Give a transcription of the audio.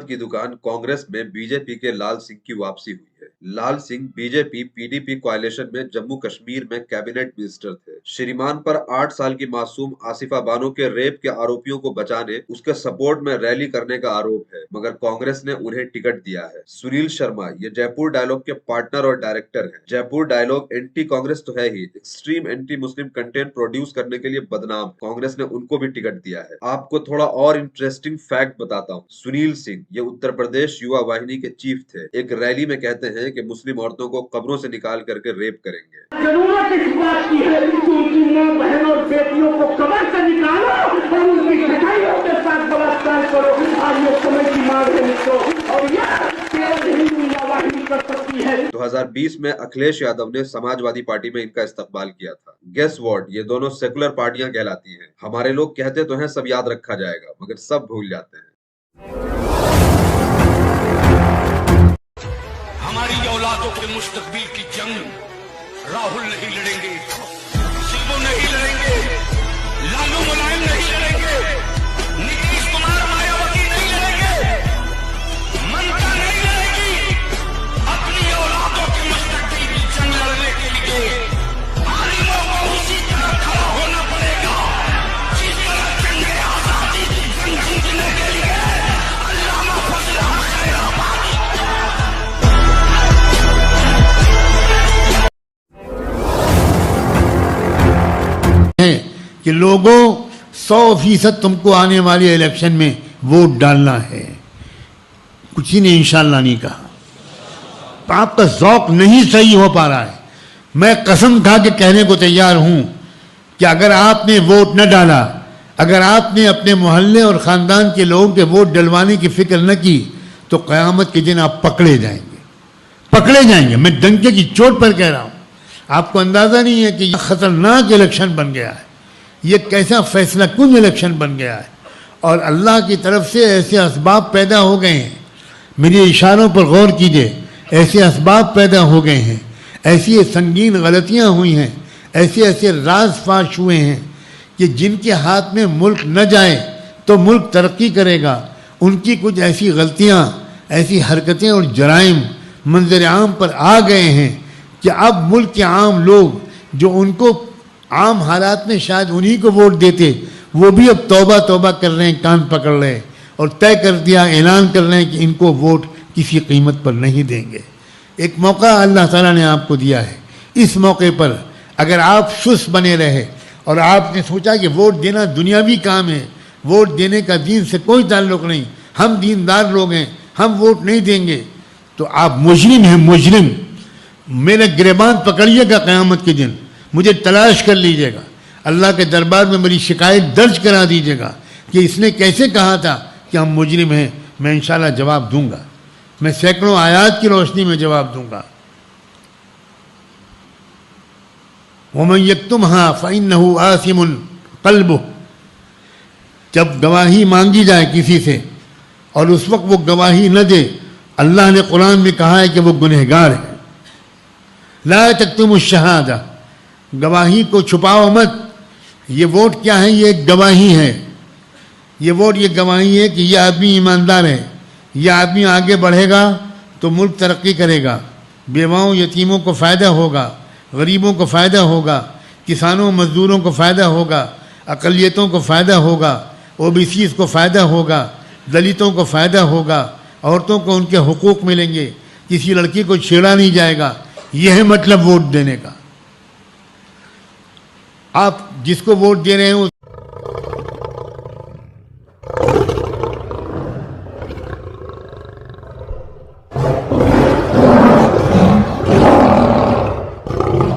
हुकूमत की दुकान कांग्रेस में बीजेपी के लाल सिंह की वापसी हुई है। लाल सिंह बीजेपी पीडीपी कोalition में जम्मू कश्मीर में कैबिनेट मिनिस्टर थे। श्रीमान पर 8 साल की मासूम आसिफा बानो के रेप के आरोपियों को बचाने उसके सपोर्ट में रैली करने का आरोप है, मगर कांग्रेस ने उन्हें टिकट दिया है। सुनील शर्मा ये जयपुर डायलॉग के पार्टनर और डायरेक्टर हैं। जयपुर डायलॉग एंटी कांग्रेस तो है ही, extreme anti Muslim content produce करने के लिए बदनाम। कांग्रेस ने उनको भी टिकट दिया है। आपको थोड़ा और इंटरेस्टिंग फैक्ट बताता हूँ। सुनील सिंह ये उत्तर प्रदेश युवा वाहिनी के चीफ थे। एक रैली में कहते हैं कि मुस्लिम औरतों को कब्रों से निकाल करके रेप करेंगे। जरूरत इस बात की है कि उनकी मां बहन और बेटियों को कब्र से निकालो और उनकी कटाइयों के साथ बलात्कार करो। आज ये समय की मांग है मित्रों, और यह केवल हिंदू युवा वाहिनी कर सकती है। 2020 में अखिलेश यादव ने समाजवादी पार्टी में इनका इस्तकबाल किया था। गेस व्हाट, ये दोनों सेकुलर पार्टियां कहलाती हैं। हमारे लोग कहते तो हैं सब याद रखा जाएगा, मगर सब भूल जाते हैं। हमारी औलादों के मुस्तकबिल की जंग राहुल नहीं लड़ेंगे, शिबू नहीं लड़ेंगे, लालू मुलायम नहीं लड़ेंगे, नीतीश कुमार मायावती नहीं लड़ेंगे, ममता नहीं लड़ेगी। अपनी औलादों के मुस्तकबिल की जंग लड़ने के लिए आलिमों को उसी तरह खड़ा होना पड़ेगा जिस तरह जंग आजादी की जंग जीतने के लिए अल्लामा फजल हक खैराबाद कि लोगों 100% तुमको आने वाले इलेक्शन में वोट डालना है। कुछ ही ने इंशाल्लाह नहीं कहा। आपका ज़ौक नहीं सही हो पा रहा है। मैं कसम खा के कहने को तैयार हूं कि अगर आपने वोट न डाला, अगर आपने अपने मोहल्ले और ख़ानदान के लोगों के वोट डलवाने की फिक्र न की, तो क़यामत के दिन आप पकड़े जाएंगे, पकड़े जाएंगे। मैं डंके की चोट पर कह रहा हूं। आपको अंदाज़ा नहीं है कि यह ख़तरनाक इलेक्शन बन गया है, ये कैसा फैसला कुन इलेक्शन बन गया है, और अल्लाह की तरफ से ऐसे असबाब पैदा हो गए हैं। मेरे इशारों पर गौर कीजिए, ऐसे असबाब पैदा हो गए हैं, ऐसी संगीन गलतियां हुई हैं, ऐसे ऐसे राज फाश हुए हैं कि जिनके हाथ में मुल्क न जाए तो मुल्क तरक्की करेगा। उनकी कुछ ऐसी गलतियां, ऐसी हरकतें और जराइम मंजर आम पर आ गए हैं कि अब मुल्क के आम लोग जो उनको आम हालात में शायद उन्हीं को वोट देते, वो भी अब तौबा तौबा कर रहे हैं, कान पकड़ रहे हैं और तय कर दिया, ऐलान कर रहे हैं कि इनको वोट किसी कीमत पर नहीं देंगे। एक मौका अल्लाह ताला ने आपको दिया है। इस मौके पर अगर आप सुस्त बने रहे और आपने सोचा कि वोट देना दुनियावी काम है, वोट देने का दीन से कोई ताल्लुक़ नहीं, हम दीनदार लोग हैं, हम वोट नहीं देंगे, तो आप मुजरिम हैं, मुजरिम। मेरे गिरबान पकड़िएगा क़यामत के दिन, मुझे तलाश कर लीजिएगा, अल्लाह के दरबार में मेरी शिकायत दर्ज करा दीजिएगा कि इसने कैसे कहा था कि हम मुजरिम हैं। मैं इंशाल्लाह जवाब दूंगा, मैं सैकड़ों आयात की रोशनी में जवाब दूंगा। वमन यक्तुमहा फइन्नहु आसिमुन क़ल्बुह। जब गवाही मांगी जाए किसी से और उस वक्त वो गवाही न दे, अल्लाह ने कुरान में कहा है कि वो गुनहगार है। ला तक्तुमुश शहादा, गवाही को छुपाओ मत। ये वोट क्या है? ये एक गवाही है। ये वोट ये गवाही है कि यह आदमी ईमानदार है, यह आदमी आगे बढ़ेगा तो मुल्क तरक्की करेगा, बेवाओं यतीमों को फ़ायदा होगा, गरीबों को फ़ायदा होगा, किसानों मज़दूरों को फ़ायदा होगा, अक़लियतों को फ़ायदा होगा, ओबीसीज़ को फ़ायदा होगा, दलितों को फ़ायदा होगा, औरतों को उनके हुकूक मिलेंगे, किसी लड़की को छेड़ा नहीं जाएगा। यह है मतलब वोट देने का। आप जिसको वोट दे रहे हैं